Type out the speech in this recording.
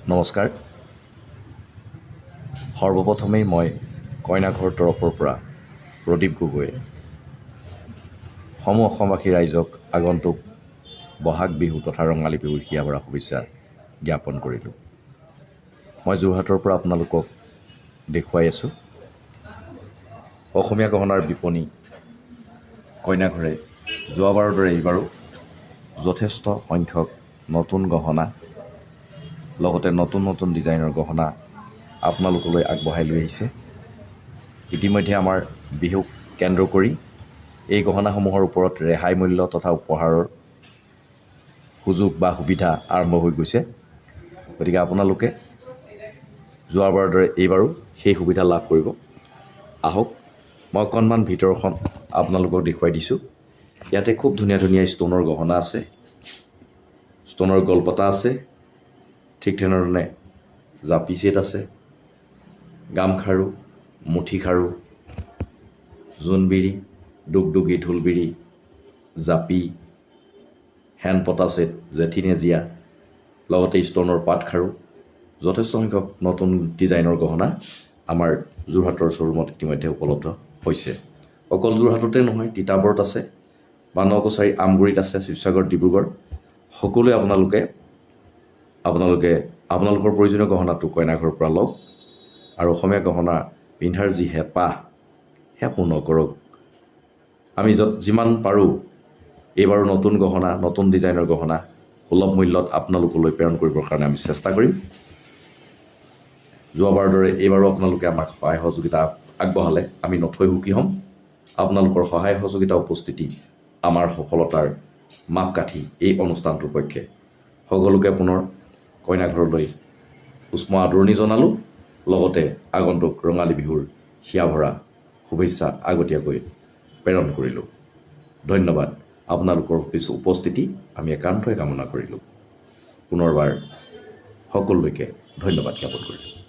নমস্কাৰ। সৰ্বপ্ৰথমেই মই কইনাঘৰ তৰফৰ পৰা প্ৰদীপ গগৈয়ে সমূহ অসমবাসী ৰাইজক আগন্তুক বহাগ বিহু তথা ৰঙালী বিহুৰ হিয়াভৰা শুভেচ্ছা জ্ঞাপন কৰিলোঁ। মই যোৰহাটৰ পৰা আপোনালোকক দেখুৱাই আছোঁ অসমীয়া গহনাৰ বিপণী। কইনাঘৰে যোৱাবাৰৰ দৰে এইবাৰো যথেষ্ট সংখ্যক নতুন গহনা লগতে নতুন নতুন ডিজাইনৰ গহনা আপোনালোকলৈ আগবঢ়াই লৈ আহিছে। ইতিমধ্যে আমাৰ বিহুক কেন্দ্ৰ কৰি এই গহনাসমূহৰ ওপৰত ৰেহাই মূল্য তথা উপহাৰৰ সুযোগ বা সুবিধা আৰম্ভ হৈ গৈছে। গতিকে আপোনালোকে যোৱাবাৰৰ দৰে এইবাৰো সেই সুবিধা লাভ কৰিব। আহক মই অকণমান ভিতৰখন আপোনালোকক দেখুৱাই দিছোঁ। ইয়াতে খুব ধুনীয়া ধুনীয়া ষ্ট'নৰ গহনা আছে, ষ্ট'নৰ গলপতা আছে, ঠিক তেনেধৰণে জাপি ছেট আছে, গামখাৰু, মুঠিখাৰু, জোনবিৰি, দুগদুগী, ঢোলবিৰি, জাপি, হেণ্ডপতা ছেট, জেঠিনেজীয়া, লগতে ষ্ট'নৰ পাটখাৰু, যথেষ্ট সংখ্যক নতুন ডিজাইনৰ গহনা আমাৰ যোৰহাটৰ শ্ব'ৰুমত ইতিমধ্যে উপলব্ধ হৈছে। অকল যোৰহাটতে নহয়, তিতাবৰত আছে, বানৰকছাৰী, আমগুৰিত আছে, শিৱসাগৰ, ডিব্ৰুগড়। সকলোৱে আপোনালোকৰ প্ৰয়োজনীয় গহনাটো কইনাঘৰৰ পৰা লওক আৰু অসমীয়া গহনা পিন্ধাৰ যি হেঁপাহ সেয়া পূৰ্ণ কৰক। আমি যিমান পাৰোঁ এইবাৰো নতুন গহনা, নতুন ডিজাইনৰ গহনা সুলভ মূল্যত আপোনালোকলৈ প্ৰেৰণ কৰিবৰ কাৰণে আমি চেষ্টা কৰিম। যোৱাবাৰৰ দৰে এইবাৰো আপোনালোকে আমাক সহায় সহযোগিতা আগবঢ়ালে আমি নথৈ সুখী হ'ম। আপোনালোকৰ সহায় সহযোগিতা উপস্থিতি আমাৰ সফলতাৰ মাপকাঠি। এই অনুষ্ঠানটোৰ পক্ষে সকলোকে পুনৰ কইনাঘৰলৈ উষ্ম আদৰণি জনালোঁ, লগতে আগন্তুক ৰঙালী বিহুৰ হিয়াভৰা শুভেচ্ছা আগতীয়াকৈ প্ৰেৰণ কৰিলোঁ। ধন্যবাদ। আপোনালোকৰ উপস্থিতি আমি একান্তই কামনা কৰিলোঁ। পুনৰবাৰ সকলোলৈকে ধন্যবাদ জ্ঞাপন কৰিলোঁ।